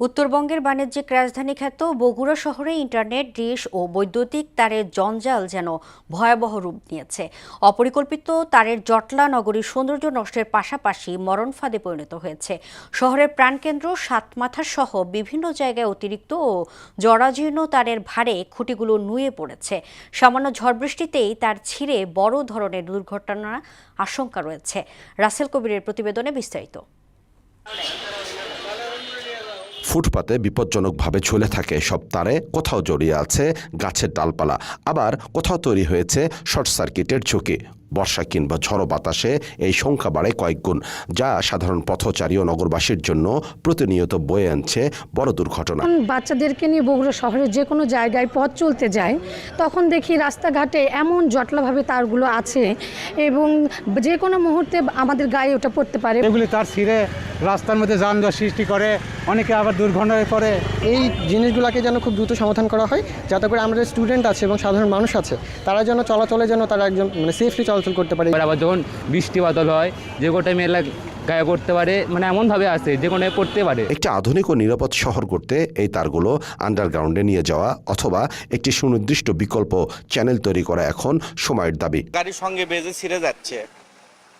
উত্তরবঙ্গের বাণিজ্যিক রাজধানী খ্যাত বগুড়া শহরে ইন্টারনেট, ডিশ ও বৈদ্যুতিক তারের জঞ্জাল যেন ভয়াবহ রূপ নিয়েছে। অপরিকল্পিত তারের জটলা নগরীর সৌন্দর্য নষ্টের পাশাপাশি মরণ ফাঁদে পরিণত হয়েছে। শহরের প্রাণকেন্দ্র সাতমাথা সহ বিভিন্ন জায়গায় অতিরিক্ত ও জরাজীর্ণ তারের ভারে খুঁটিগুলো নুয়ে পড়েছে। সামান্য ঝড় বৃষ্টিতেই তার ছিঁড়ে বড় ধরনের দুর্ঘটনার আশঙ্কা রয়েছে। রাসেল কবিরের প্রতিবেদনে বিস্তারিত। ফুটপাতে বিপজ্জনকভাবে ঝুলে থাকে সব তারে, কোথাও জড়িয়ে আছে গাছের ডালপালা, আবার কোথাও তৈরি হয়েছে শর্ট সার্কিটের ঝুঁকি। বর্ষা কিংবা ঝড়ো বাতাসে এই সংখ্যা বাড়ে কয়েক গুণ, যা সাধারণ পথচারী ও নগরবাসীর জন্য প্রতিনিয়ত বয়ে আনছে বড় দুর্ঘটনা। বাচ্চাদেরকে নিয়ে বগুড়া শহরের যে কোনো জায়গায় পথ চলতে যায়, তখন দেখি রাস্তাঘাটে এমন জটলাভাবে তারগুলো আছে এবং যে কোনো মুহূর্তে আমাদের গায়ে ওটা পড়তে পারে। এগুলি তার ছিঁড়ে রাস্তার মধ্যে যানজট সৃষ্টি করে, অনেকে আবার দুর্ঘটনায় পড়ে। এই জিনিসগুলোকে যেন খুব দ্রুত সমাধান করা হয়, যাতে করে আমাদের স্টুডেন্ট আছে এবং সাধারণ মানুষ আছে, তারা যেন চলাচলে যেন তারা একজন সেফলি চলাচল করতে পারে। আবার যখন বৃষ্টি বাদল হয়, যে কোনো টাইমে গায়ে পড়তে পারে, এমনভাবে আছে যে কোনো পড়তে পারে। একটি আধুনিক ও নিরাপদ শহর করতে এই তারগুলো আন্ডারগ্রাউন্ডে নিয়ে যাওয়া অথবা একটি সুনির্দিষ্ট বিকল্প চ্যানেল তৈরি করা এখন সময়ের দাবি। গাড়ির সঙ্গে বেজে ছিঁড়ে যাচ্ছে,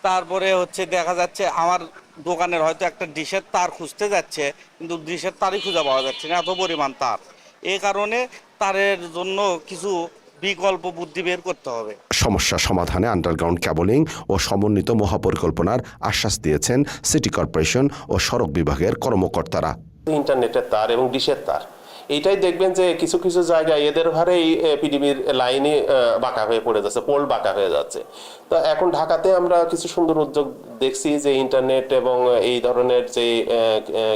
তারপরে দেখা যাচ্ছে আমার দোকানের হয়তো একটা ডিশের তার খুঁজতে যাচ্ছে, কিন্তু ডিশের তারই খুঁজে পাওয়া যাচ্ছে না, এত পরিমাণ তার। এই কারণে তারের জন্য কিছু বিকল্প বুদ্ধি বের করতে হবে। সমস্যা সমাধানে আন্ডারগ্রাউন্ড ক্যাবলিং ও সমন্বিত মহাপরিকল্পনার আশ্বাস দিয়েছেন সিটি কর্পোরেশন ও সড়ক বিভাগের কর্মকর্তারা। ইন্টারনেটের তার এবং ডিশের তার, এইটাই দেখবেন যে কিছু কিছু জায়গায় এদের ভারেই পিডিবির লাইনই বাঁকা হয়ে পড়ে যাচ্ছে, পোল বাঁকা হয়ে যাচ্ছে। তো এখন ঢাকাতে আমরা কিছু সুন্দর উদ্যোগ দেখছি যে ইন্টারনেট এবং এই ধরনের যে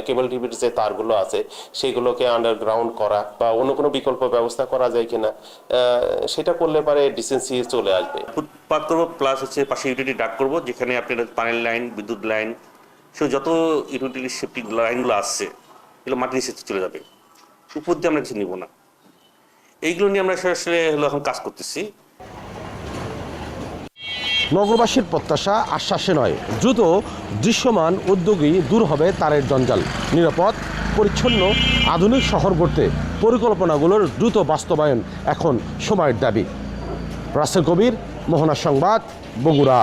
কেবল টিভির যে তারগুলো আছে সেগুলোকে আন্ডারগ্রাউন্ড করা বা অন্য কোনো বিকল্প ব্যবস্থা করা যায় কিনা, সেটা করলে পারে ডিসেন্সি চলে আসবে। ফুটপাথ করবো, প্লাস পাশে ইউটিলিটি ডাক করবো, যেখানে আপনার পানির লাইন, বিদ্যুৎ লাইন, সে যত ইউটিলিটি সেফটি লাইনগুলো আসছে এগুলো মাটির নিচে চলে যাবে, উপর দিয়ে আমরা কিছু নিব না। এইগুলো নিয়ে আমরা আসলে এখন কাজ করতেছি। নগরবাসীর প্রত্যাশা আশ্বাসে নয়, দ্রুত দৃশ্যমান উদ্যোগই দূর হবে তারের জঞ্জাল। নিরাপদ, পরিচ্ছন্ন, আধুনিক শহর গড়তে পরিকল্পনাগুলোর দ্রুত বাস্তবায়ন এখন সময়ের দাবি। রাসেল কবির, মোহনা সংবাদ, বগুড়া।